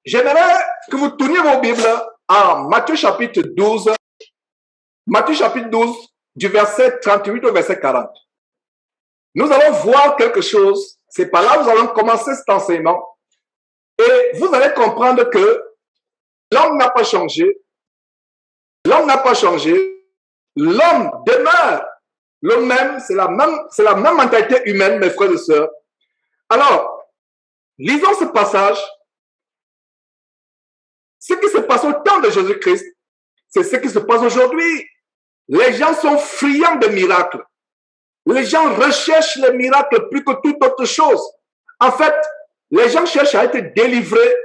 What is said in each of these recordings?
J'aimerais que vous tourniez vos Bibles à Matthieu chapitre 12. Matthieu chapitre 12, du verset 38 au verset 40. Nous allons voir quelque chose. C'est par là que nous allons commencer cet enseignement. Et vous allez comprendre que l'homme n'a pas changé. L'homme n'a pas changé. L'homme demeure le même. C'est la même mentalité humaine, mes frères et sœurs. Alors, lisons ce passage. Ce qui se passe au temps de Jésus-Christ, c'est ce qui se passe aujourd'hui. Les gens sont friands de miracles. Les gens recherchent les miracles plus que toute autre chose. En fait, les gens cherchent à être délivrés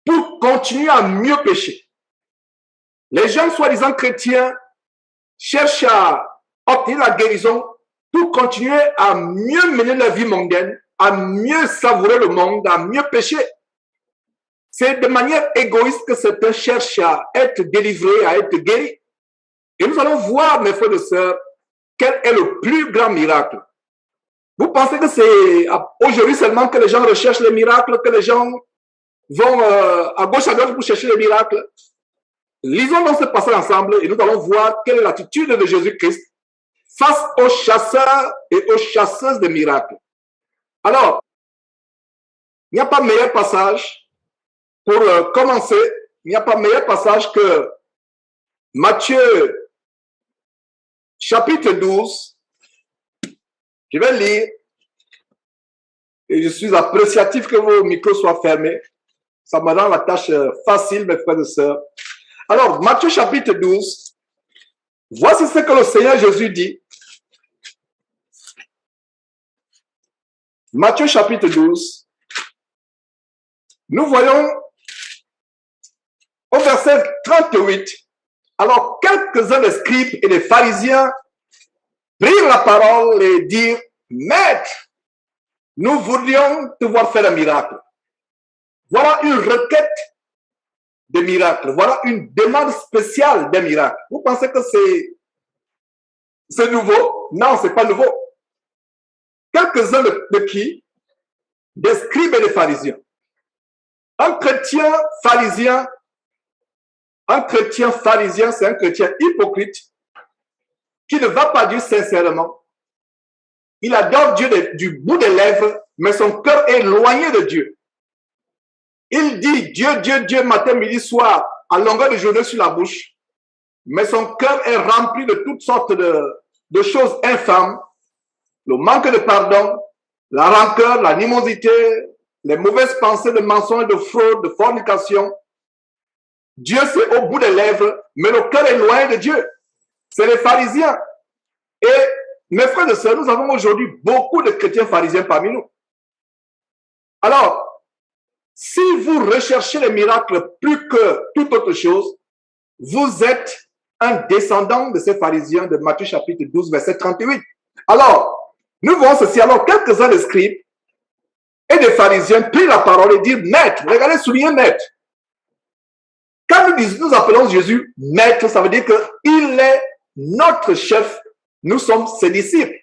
pour continuer à mieux pécher. Les gens, soi-disant chrétiens, cherchent à obtenir la guérison pour continuer à mieux mener la vie mondaine, à mieux savourer le monde, à mieux pécher. C'est de manière égoïste que certains cherchent à être délivrés, à être guéris. Et nous allons voir, mes frères et sœurs, quel est le plus grand miracle. Vous pensez que c'est aujourd'hui seulement que les gens recherchent les miracles, que les gens vont à gauche à droite pour chercher les miracles? Lisons donc ce passage ensemble et nous allons voir quelle est l'attitude de Jésus-Christ face aux chasseurs et aux chasseuses de miracles. Alors, il n'y a pas meilleur passage pour commencer, il n'y a pas meilleur passage que Matthieu chapitre 12. Je vais lire et je suis appréciatif que vos micros soient fermés. Ça me rend la tâche facile, mes frères et sœurs. Alors, Matthieu chapitre 12, voici ce que le Seigneur Jésus dit. Matthieu chapitre 12, nous voyons au verset 38, alors quelques-uns des scribes et des pharisiens prirent la parole et dirent, « Maître, nous voudrions te voir faire un miracle. » Voilà une requête de miracle. Voilà une demande spéciale d'un miracle. Vous pensez que c'est nouveau? Non, c'est pas nouveau. Quelques-uns de qui? Des scribes et des pharisiens. Un chrétien pharisien, c'est un chrétien hypocrite qui ne va pas Dieu sincèrement. Il adore Dieu du bout des lèvres, mais son cœur est éloigné de Dieu. Il dit Dieu, Dieu, Dieu, matin, midi, soir, à longueur de journée sur la bouche, mais son cœur est rempli de toutes sortes de choses infâmes, le manque de pardon, la rancœur, l'animosité, les mauvaises pensées de mensonges, de fraude, de fornication. Dieu, c'est au bout des lèvres, mais le cœur est loin de Dieu. C'est les pharisiens. Et mes frères et sœurs, nous avons aujourd'hui beaucoup de chrétiens pharisiens parmi nous. Alors, si vous recherchez les miracles plus que toute autre chose, vous êtes un descendant de ces pharisiens de Matthieu chapitre 12, verset 38. Alors, nous voyons ceci. Alors, quelques-uns des scribes et des pharisiens prirent la parole et dirent, « Maître », regardez, soulignez « Maître ». Quand nous appelons Jésus « Maître », ça veut dire qu'il est notre chef, nous sommes ses disciples.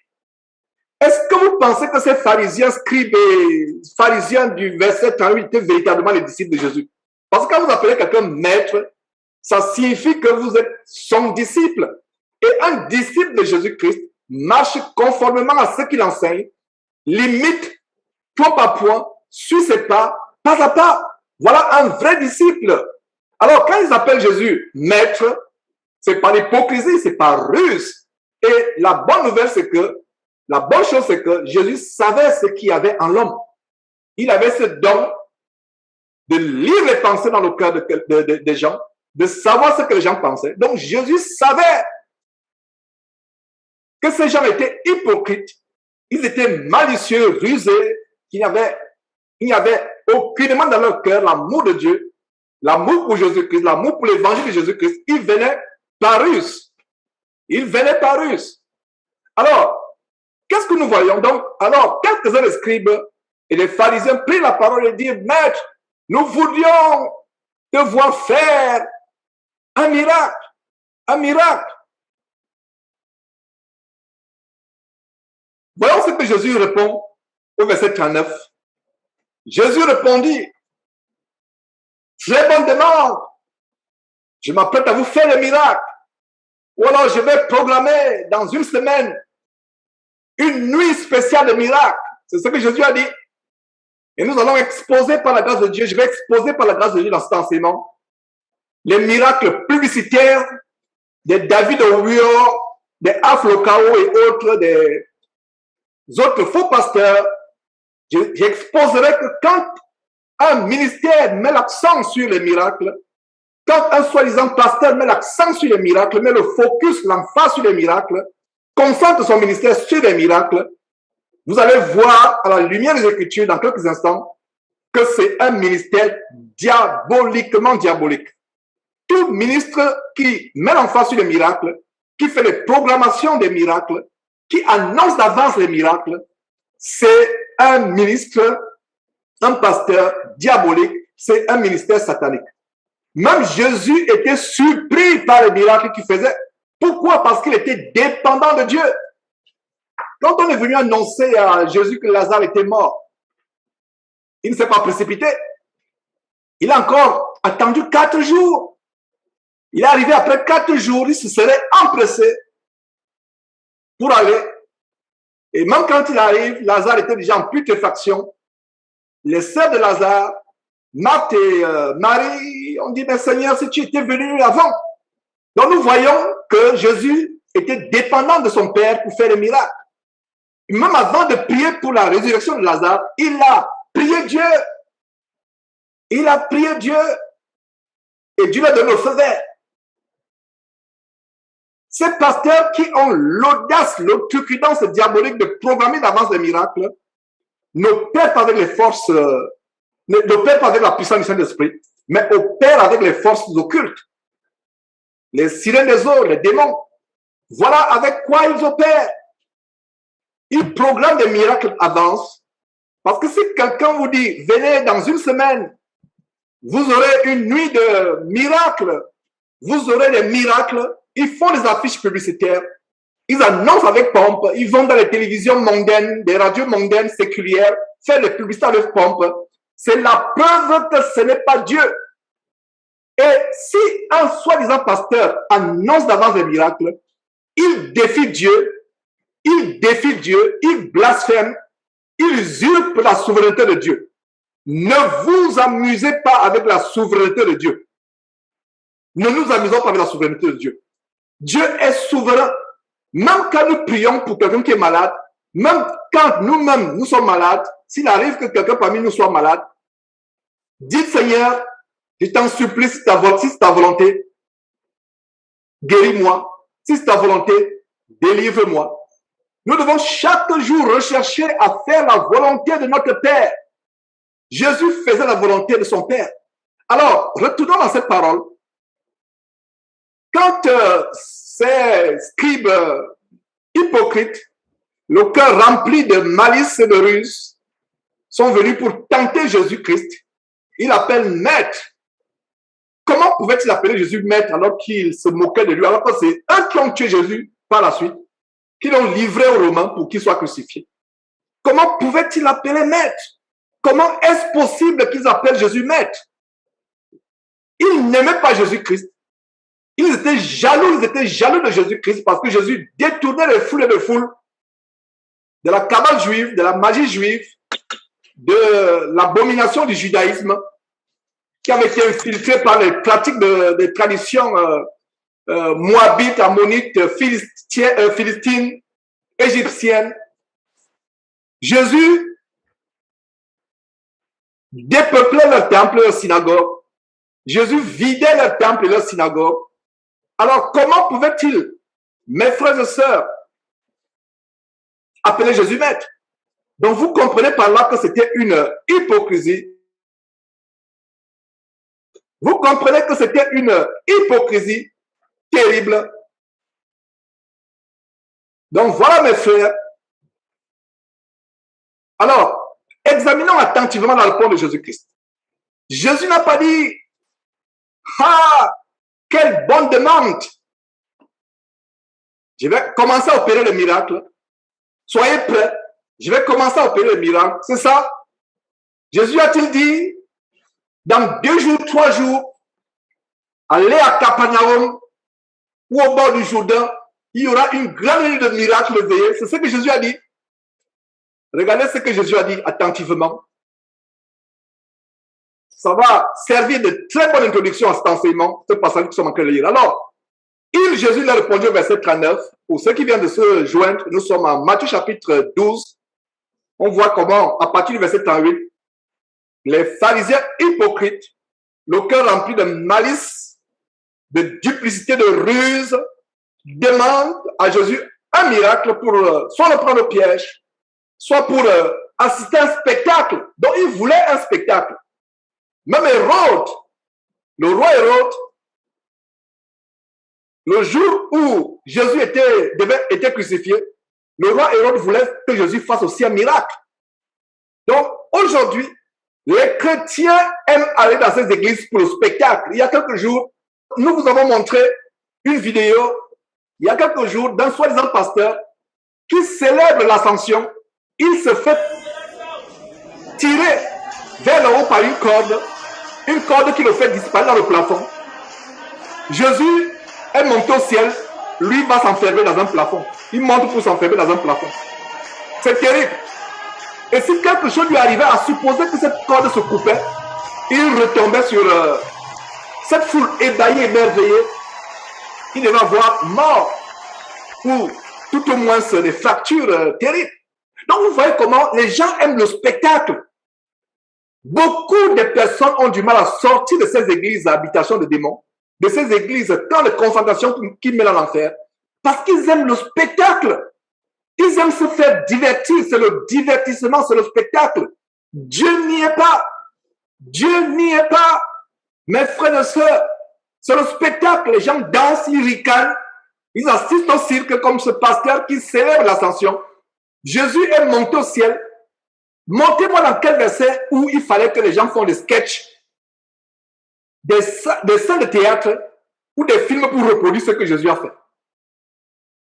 Est-ce que vous pensez que ces pharisiens, scribes et pharisiens du verset 38 étaient véritablement les disciples de Jésus? Parce que quand vous appelez quelqu'un maître, ça signifie que vous êtes son disciple. Et un disciple de Jésus-Christ marche conformément à ce qu'il enseigne, limite point par point, suit ses pas à pas. Voilà un vrai disciple. Alors, quand ils appellent Jésus maître, c'est par hypocrisie, c'est par ruse. Et la bonne nouvelle, la bonne chose, c'est que Jésus savait ce qu'il y avait en l'homme. Il avait ce don de lire les pensées dans le cœur des gens, de savoir ce que les gens pensaient. Donc, Jésus savait que ces gens étaient hypocrites, ils étaient malicieux, rusés, qu'il n'y avait aucunement dans leur cœur l'amour de Dieu, l'amour pour Jésus-Christ, l'amour pour l'évangile de Jésus-Christ. Ils venaient par ruse. Ils venaient par ruse. Alors, qu'est-ce que nous voyons donc? Alors, quelques-uns des scribes et les pharisiens prirent la parole et dirent, « Maître, nous voulions te voir faire un miracle. Un miracle. » Voyons ce que Jésus répond au verset 39. Jésus répondit, Très bonne demande. Je m'apprête à vous faire le miracle. Ou alors je vais programmer dans une semaine une nuit spéciale de miracles. C'est ce que Jésus a dit. Et nous allons exposer par la grâce de Dieu, je vais exposer par la grâce de Dieu dans cet enseignement les miracles publicitaires de David Owio, des Aflokao et autres, des autres faux pasteurs. J'exposerai que quand un ministère met l'accent sur les miracles, quand un soi-disant pasteur met l'accent sur les miracles, met le focus, l'emphase sur les miracles, concentre son ministère sur les miracles, vous allez voir à la lumière des Écritures dans quelques instants que c'est un ministère diaboliquement diabolique. Tout ministre qui met l'emphase sur les miracles, qui fait les programmations des miracles, qui annonce d'avance les miracles, c'est un ministre, un pasteur diabolique, c'est un ministère satanique. Même Jésus était surpris par les miracles qu'il faisait. Pourquoi? Parce qu'il était dépendant de Dieu. Quand on est venu annoncer à Jésus que Lazare était mort, il ne s'est pas précipité. Il a encore attendu 4 jours. Il est arrivé après 4 jours, il se serait empressé pour aller. Et même quand il arrive, Lazare était déjà en putréfaction. Les sœurs de Lazare, Marthe et Marie, ont dit, mais Seigneur, si tu étais venu avant. Donc nous voyons que Jésus était dépendant de son Père pour faire les miracles. Et même avant de prier pour la résurrection de Lazare, il a prié Dieu. Il a prié Dieu. Et Dieu lui a donné le feu vert. Ces pasteurs qui ont l'audace, l'outrecuidance diabolique de programmer d'avance des miracles, n'opèrent pas avec les forces, n'opèrent pas avec la puissance du Saint-Esprit, mais opèrent avec les forces occultes. Les sirènes des eaux, les démons. Voilà avec quoi ils opèrent. Ils programment des miracles d'avance. Parce que si quelqu'un vous dit, venez dans une semaine, vous aurez une nuit de miracles, vous aurez des miracles, ils font des affiches publicitaires, ils annoncent avec pompe, ils vont dans les télévisions mondaines, des radios mondaines, séculières, faire des publicités avec pompe. C'est la preuve que ce n'est pas Dieu. Et si un soi-disant pasteur annonce d'avance des miracles, il défie Dieu, il blasphème, il usurpe la souveraineté de Dieu. Ne vous amusez pas avec la souveraineté de Dieu. Ne nous amusons pas avec la souveraineté de Dieu. Dieu est souverain. Même quand nous prions pour quelqu'un qui est malade, même quand nous-mêmes nous sommes malades, s'il arrive que quelqu'un parmi nous soit malade, dites Seigneur, je t'en supplie, si c'est ta volonté, guéris-moi. Si c'est ta volonté, délivre-moi. Nous devons chaque jour rechercher à faire la volonté de notre Père. Jésus faisait la volonté de son Père. Alors, retournons dans cette parole. Quand ces scribes hypocrites, le cœur rempli de malice et de ruse, sont venus pour tenter Jésus-Christ, il appelle maître. Comment pouvait-il appeler Jésus maître alors qu'il se moquait de lui, alors que c'est eux qui ont tué Jésus par la suite, qui l'ont livré aux Romains pour qu'il soit crucifié? Comment pouvait-il appeler maître? Comment est-ce possible qu'ils appellent Jésus maître? Ils n'aimaient pas Jésus-Christ. Ils étaient jaloux de Jésus-Christ parce que Jésus détournait les foules et les foules de la cabale juive, de la magie juive, de l'abomination du judaïsme qui avait été infiltré par les pratiques des traditions moabites, ammonites, philistines, égyptiennes. Jésus dépeuplait leur temple et leur synagogue. Jésus vidait leur temple et leur synagogue. Alors, comment pouvait-il, mes frères et sœurs, appeler Jésus maître? Donc, vous comprenez par là que c'était une hypocrisie. Vous comprenez que c'était une hypocrisie terrible. Donc, voilà, mes frères. Alors, examinons attentivement la réponse de Jésus-Christ. Jésus n'a pas dit, ah, quelle bonne demande. Je vais commencer à opérer le miracle. Soyez prêts. Je vais commencer à opérer le miracle. C'est ça? Jésus a-t-il dit, dans 2 jours, 3 jours, allez à Capernaum ou au bord du Jourdain, il y aura une grande nuit de miracles veillés. C'est ce que Jésus a dit. Regardez ce que Jésus a dit attentivement. Ça va servir de très bonne introduction à cet enseignement, ce passage que nous sommes en train de lire. Alors, Jésus a répondu au verset 39. Pour ceux qui viennent de se joindre, nous sommes en Matthieu chapitre 12. On voit comment, à partir du verset 38, les pharisiens hypocrites, le cœur rempli de malice, de duplicité, de ruse, demandent à Jésus un miracle pour soit le prendre au piège, soit pour assister à un spectacle. Donc, ils voulaient un spectacle. Même Hérode, le roi Hérode, le jour où Jésus était crucifié, le roi Hérode voulait que Jésus fasse aussi un miracle. Donc, aujourd'hui, les chrétiens aiment aller dans ces églises pour le spectacle. Il y a quelques jours, nous vous avons montré une vidéo, il y a quelques jours, d'un soi-disant pasteur qui célèbre l'ascension. Il se fait tirer vers le haut par une corde qui le fait disparaître dans le plafond. Jésus est monté au ciel, lui va s'enfermer dans un plafond. Il monte pour s'enfermer dans un plafond. C'est terrible. Et si quelque chose lui arrivait à supposer que cette corde se coupait, il retombait sur cette foule ébahie, émerveillée. Il devait avoir mort ou tout au moins des fractures terribles. Donc vous voyez comment les gens aiment le spectacle. Beaucoup de personnes ont du mal à sortir de ces églises à habitation de démons, de ces églises tant de concentration qui mènent à l'enfer, parce qu'ils aiment le spectacle. Ils aiment se faire divertir, c'est le divertissement, c'est le spectacle. Dieu n'y est pas. Dieu n'y est pas. Mes frères et sœurs, c'est le spectacle. Les gens dansent, ils ricanent, ils assistent au cirque comme ce pasteur qui célèbre l'ascension. Jésus est monté au ciel. Montez-moi dans quel verset où il fallait que les gens font des sketchs, des scènes de théâtre ou des films pour reproduire ce que Jésus a fait.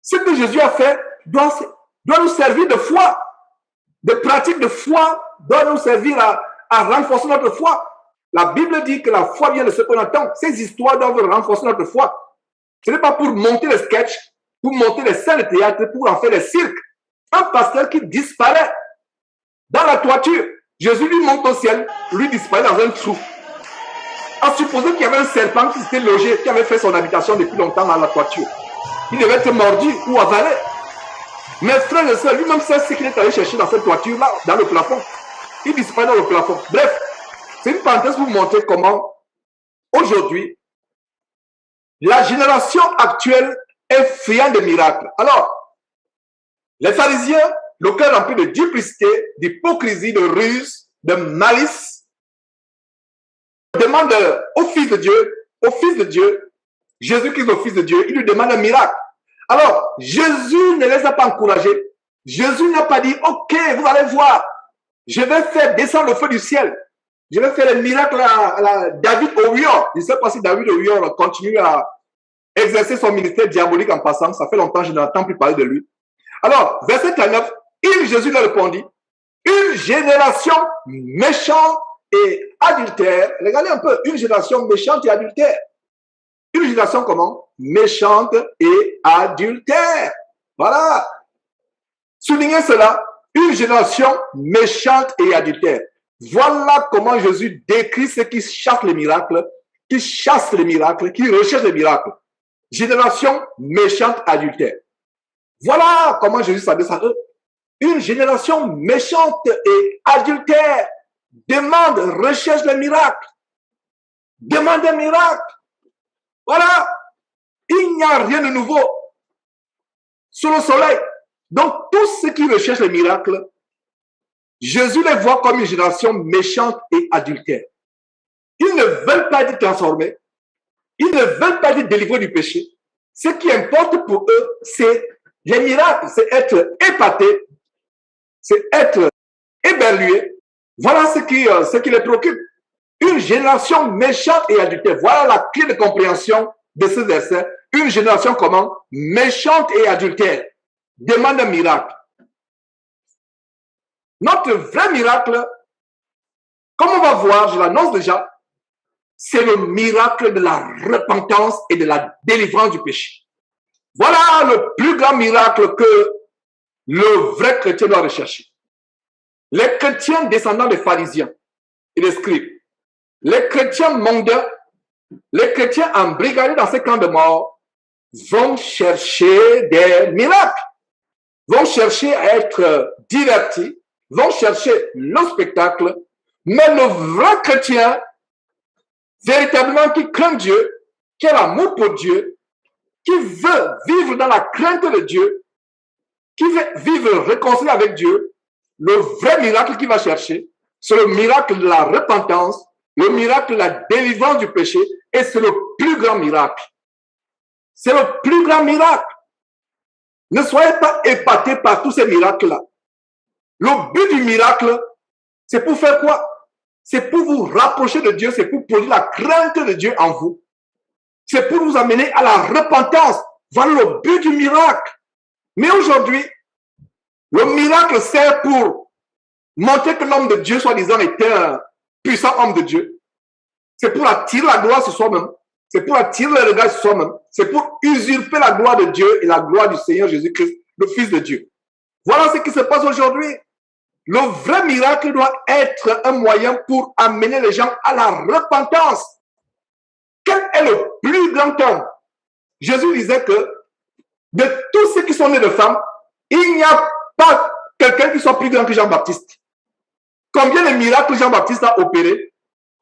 Ce que Jésus a fait doit nous servir de foi. De pratique de foi doit nous servir à renforcer notre foi. La Bible dit que la foi vient de ce qu'on entend. Ces histoires doivent renforcer notre foi. Ce n'est pas pour monter les sketchs, pour monter les scènes de théâtre, pour en faire des cirques. Un pasteur qui disparaît dans la toiture. Jésus lui monte au ciel, lui disparaît dans un trou. À supposer qu'il y avait un serpent qui s'était logé, qui avait fait son habitation depuis longtemps dans la toiture. Il devait être mordu ou avalé. Mes frères et sœurs, lui-même sait ce qu'il est allé chercher dans cette toiture-là, dans le plafond. Il disparaît dans le plafond. Bref, c'est une parenthèse pour vous montrer comment, aujourd'hui, la génération actuelle est friande de miracles. Alors, les pharisiens, le cœur rempli de duplicité, d'hypocrisie, de ruse, de malice, demandent au Fils de Dieu, Jésus-Christ, le Fils de Dieu, il lui demande un miracle. Alors, Jésus ne les a pas encouragés. Jésus n'a pas dit, ok, vous allez voir, je vais faire descendre le feu du ciel. Je vais faire un miracle à David Orion. Je ne sais pas si David Orion continue à exercer son ministère diabolique en passant. Ça fait longtemps que je n'entends plus parler de lui. Alors, verset 39, Jésus leur répondit, une génération méchante et adultère. Regardez un peu, une génération méchante et adultère. Une génération comment? Méchante et adultère. Voilà. Soulignez cela. Une génération méchante et adultère. Voilà comment Jésus décrit ceux qui chassent les miracles, qui recherchent les miracles. Génération méchante, adultère. Voilà comment Jésus s'adresse à eux. Une génération méchante et adultère demande, recherche les miracles. Demande un miracle. Voilà. Il n'y a rien de nouveau sous le soleil. Donc, tous ceux qui recherchent les miracles, Jésus les voit comme une génération méchante et adultère. Ils ne veulent pas être transformés. Ils ne veulent pas être délivrés du péché. Ce qui importe pour eux, c'est les miracles, c'est être épaté, c'est être éberlué. Voilà ce qui les préoccupe. Une génération méchante et adultère. Voilà la clé de compréhension de ce verset. Une génération comment? Méchante et adultère. Demande un miracle. Notre vrai miracle, comme on va voir, je l'annonce déjà, c'est le miracle de la repentance et de la délivrance du péché. Voilà le plus grand miracle que le vrai chrétien doit rechercher. Les chrétiens descendants des pharisiens et des scribes, les chrétiens mondains, les chrétiens embrigadés dans ces camps de mort vont chercher des miracles, vont chercher à être divertis, vont chercher le spectacle, mais le vrai chrétien, véritablement qui craint Dieu, qui a l'amour pour Dieu, qui veut vivre dans la crainte de Dieu, qui veut vivre réconcilié avec Dieu, le vrai miracle qu'il va chercher, c'est le miracle de la repentance, le miracle de la délivrance du péché, et c'est le plus grand miracle. C'est le plus grand miracle. Ne soyez pas épatés par tous ces miracles-là. Le but du miracle, c'est pour faire quoi? C'est pour vous rapprocher de Dieu, c'est pour produire la crainte de Dieu en vous. C'est pour vous amener à la repentance. Voilà le but du miracle. Mais aujourd'hui, le miracle sert pour montrer que l'homme de Dieu, soi-disant, était un puissant homme de Dieu. C'est pour attirer la gloire sur soi-même. C'est pour attirer le regard sur soi-même. C'est pour usurper la gloire de Dieu et la gloire du Seigneur Jésus-Christ, le Fils de Dieu. Voilà ce qui se passe aujourd'hui. Le vrai miracle doit être un moyen pour amener les gens à la repentance. Quel est le plus grand homme? Jésus disait que de tous ceux qui sont nés de femmes, il n'y a pas quelqu'un qui soit plus grand que Jean-Baptiste. Combien de miracles Jean-Baptiste a opéré?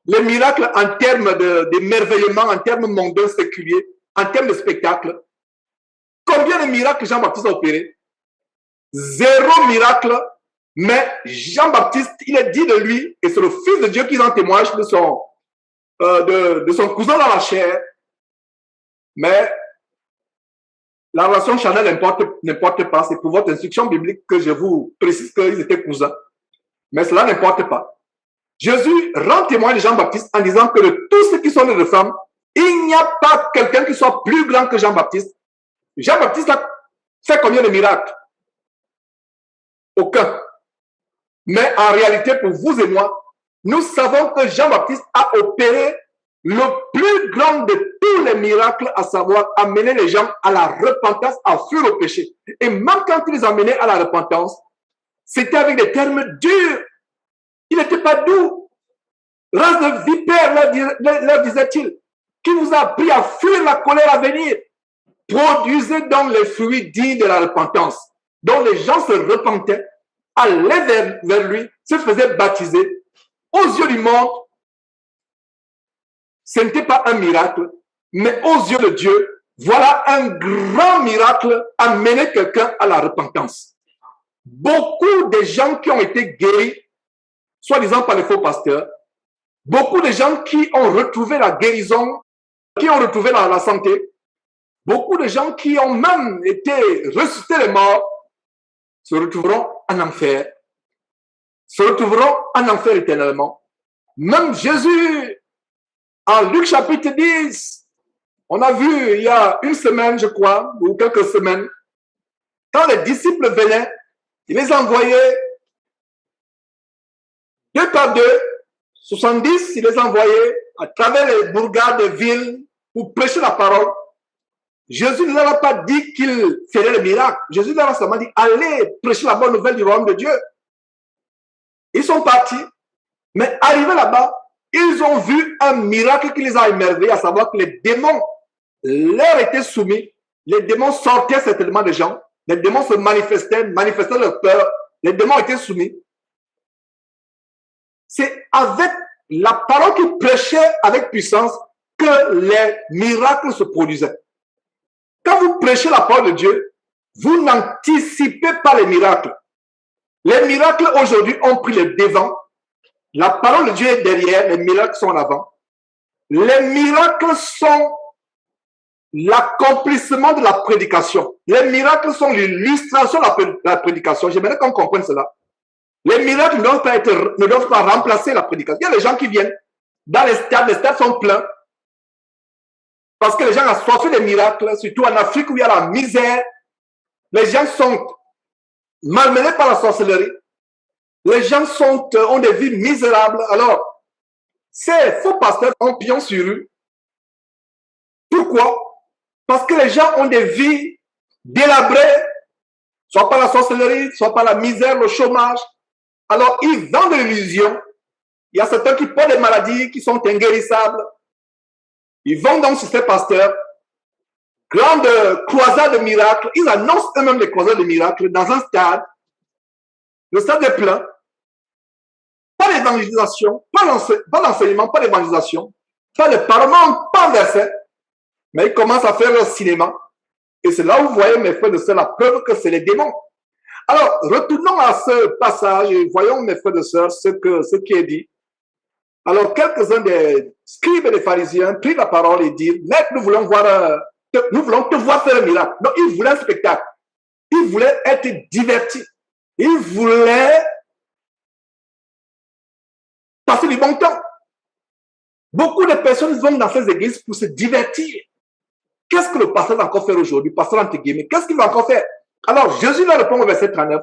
Les miracles en termes d'émerveillement, en termes mondains, séculiers, en termes de spectacle. Combien de miracles Jean-Baptiste a opéré? Zéro miracle, mais Jean-Baptiste, il est dit de lui, et c'est le Fils de Dieu qui en témoigne de son cousin dans la chair. Mais la relation charnelle n'importe pas. C'est pour votre instruction biblique que je vous précise qu'ils étaient cousins. Mais cela n'importe pas. Jésus rend témoin de Jean-Baptiste en disant que de tous ceux qui sont nés de femmes, il n'y a pas quelqu'un qui soit plus grand que Jean-Baptiste. Jean-Baptiste a fait combien de miracles? Aucun. Mais en réalité, pour vous et moi, nous savons que Jean-Baptiste a opéré le plus grand de tous les miracles, à savoir amener les gens à la repentance, à fuir le péché. Et même quand il les amenait à la repentance, c'était avec des termes durs. Il n'était pas doux. Race de vipère, leur disait-il, qui vous a appris à fuir la colère à venir. Produisez donc les fruits dignes de la repentance, dont les gens se repentaient, allaient vers lui, se faisaient baptiser. Aux yeux du monde, ce n'était pas un miracle, mais aux yeux de Dieu, voilà un grand miracle, amener quelqu'un à la repentance. Beaucoup de gens qui ont été guéris, soi-disant par les faux pasteurs, beaucoup de gens qui ont retrouvé la guérison, qui ont retrouvé la santé, beaucoup de gens qui ont même été ressuscités les morts, se retrouveront en enfer, se retrouveront en enfer éternellement. Même Jésus, en Luc chapitre 10, on a vu il y a une semaine, je crois, ou quelques semaines, quand les disciples venaient, il les envoyait deux par deux, 70, il les envoyait à travers les bourgades des villes pour prêcher la parole. Jésus ne leur a pas dit qu'il ferait le miracle. Jésus leur a seulement dit, allez prêcher la bonne nouvelle du royaume de Dieu. Ils sont partis, mais arrivés là-bas, ils ont vu un miracle qui les a émerveillés, à savoir que les démons leur étaient soumis. Les démons sortaient certainement des gens. Les démons se manifestaient leur peur. Les démons étaient soumis. C'est avec la parole qu'ils prêchaient avec puissance que les miracles se produisaient. Quand vous prêchez la parole de Dieu, vous n'anticipez pas les miracles. Les miracles aujourd'hui ont pris le devant. La parole de Dieu est derrière, les miracles sont en avant. Les miracles sont l'accomplissement de la prédication. Les miracles sont l'illustration de la prédication. J'aimerais qu'on comprenne cela. Les miracles ne doivent pas remplacer la prédication. Il y a des gens qui viennent dans les stades sont pleins. Parce que les gens ont soif des miracles, surtout en Afrique où il y a la misère. Les gens sont malmenés par la sorcellerie. Les gens ont des vies misérables. Alors, Ces faux pasteurs ont pion sur eux. Pourquoi? Parce que les gens ont des vies délabrées, soit par la sorcellerie, soit par la misère, le chômage. Alors, ils vendent l'illusion. Il y a certains qui portent des maladies qui sont inguérissables. Ils vont donc sur ces pasteurs. Grande croisade de miracles. Ils annoncent eux-mêmes des croisades de miracles dans un stade. Le stade est plein. Pas d'évangélisation, pas d'enseignement, pas d'évangélisation, pas de parlement, pas de verset. Mais ils commencent à faire leur cinéma. Et c'est là où vous voyez, mes frères de sœurs, la preuve que c'est les démons. Alors, retournons à ce passage et voyons, mes frères de sœurs, ce qui est dit. Alors, quelques-uns des scribes et des pharisiens prirent la parole et dirent, Maître, nous voulons te voir faire un miracle. Donc, ils voulaient un spectacle. Ils voulaient être divertis. Ils voulaient passer du bon temps. Beaucoup de personnes vont dans ces églises pour se divertir. Qu'est-ce que le pasteur va encore faire aujourd'hui? Pasteur entre guillemets, qu'est-ce qu'il va encore faire? Alors, Jésus leur répond au verset 39.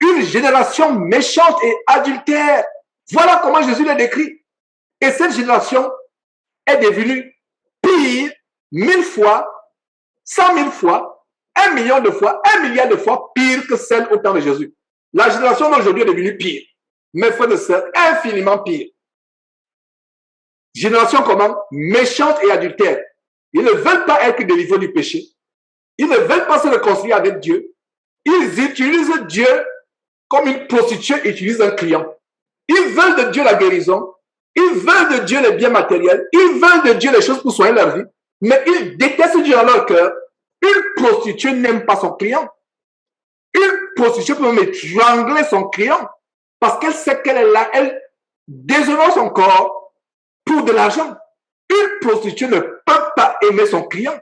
Une génération méchante et adultère. Voilà comment Jésus le décrit. Et cette génération est devenue pire 1000 fois, 100 000 fois, 1 million de fois, 1 milliard de fois pire que celle au temps de Jésus. La génération d'aujourd'hui est devenue pire. Mes frères et sœurs, infiniment pire. Génération comment? Méchante et adultère. Ils ne veulent pas être délivrés du péché. Ils ne veulent pas se réconcilier avec Dieu. Ils utilisent Dieu comme une prostituée utilise un client. Ils veulent de Dieu la guérison. Ils veulent de Dieu les biens matériels. Ils veulent de Dieu les choses pour soigner leur vie. Mais ils détestent Dieu dans leur cœur. Une prostituée n'aime pas son client. Une prostituée peut même étrangler son client parce qu'elle sait qu'elle est là. Elle déshonore son corps pour de l'argent. Une prostituée ne peut pas aimer son client.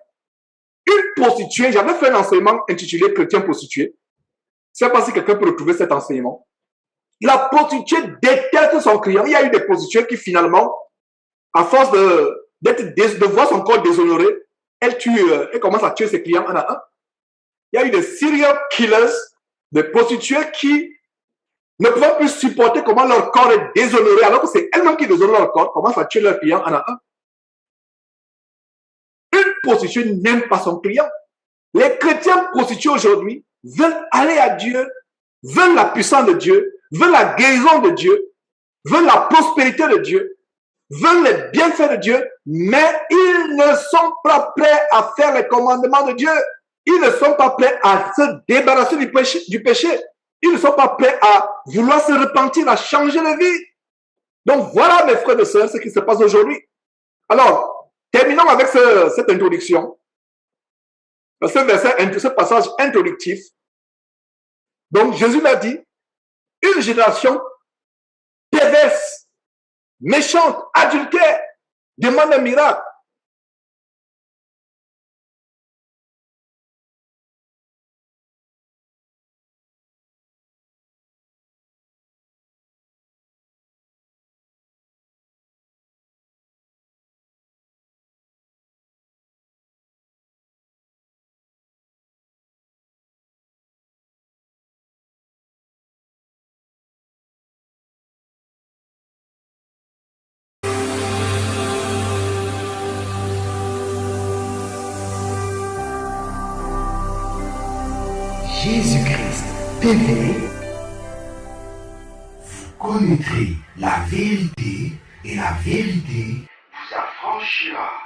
Une prostituée, j'avais fait un enseignement intitulé Chrétien prostitué. Je ne sais pas si quelqu'un peut retrouver cet enseignement. La prostituée déteste son client. Il y a eu des prostituées qui finalement, à force de voir son corps déshonoré, elle commence à tuer ses clients un à un. Il y a eu des serial killers, des prostituées qui ne pouvaient plus supporter comment leur corps est déshonoré, alors que c'est elles-mêmes qui déshonorent leur corps, commencent à tuer leurs clients un à un. Une prostituée n'aime pas son client. Les chrétiens prostitués aujourd'hui veulent aller à Dieu, veulent la puissance de Dieu, veulent la guérison de Dieu, veulent la prospérité de Dieu, veulent les bienfaits de Dieu, mais ils ne sont pas prêts à faire les commandements de Dieu. Ils ne sont pas prêts à se débarrasser du péché. Ils ne sont pas prêts à vouloir se repentir, à changer de vie. Donc voilà, mes frères et sœurs, ce qui se passe aujourd'hui. Alors, terminons avec cette introduction. Ce passage introductif. Donc, Jésus l'a dit, une génération perverse, méchante, adultère, demande un miracle. Jésus-Christ TV, vous connaîtrez la vérité et la vérité vous affranchira.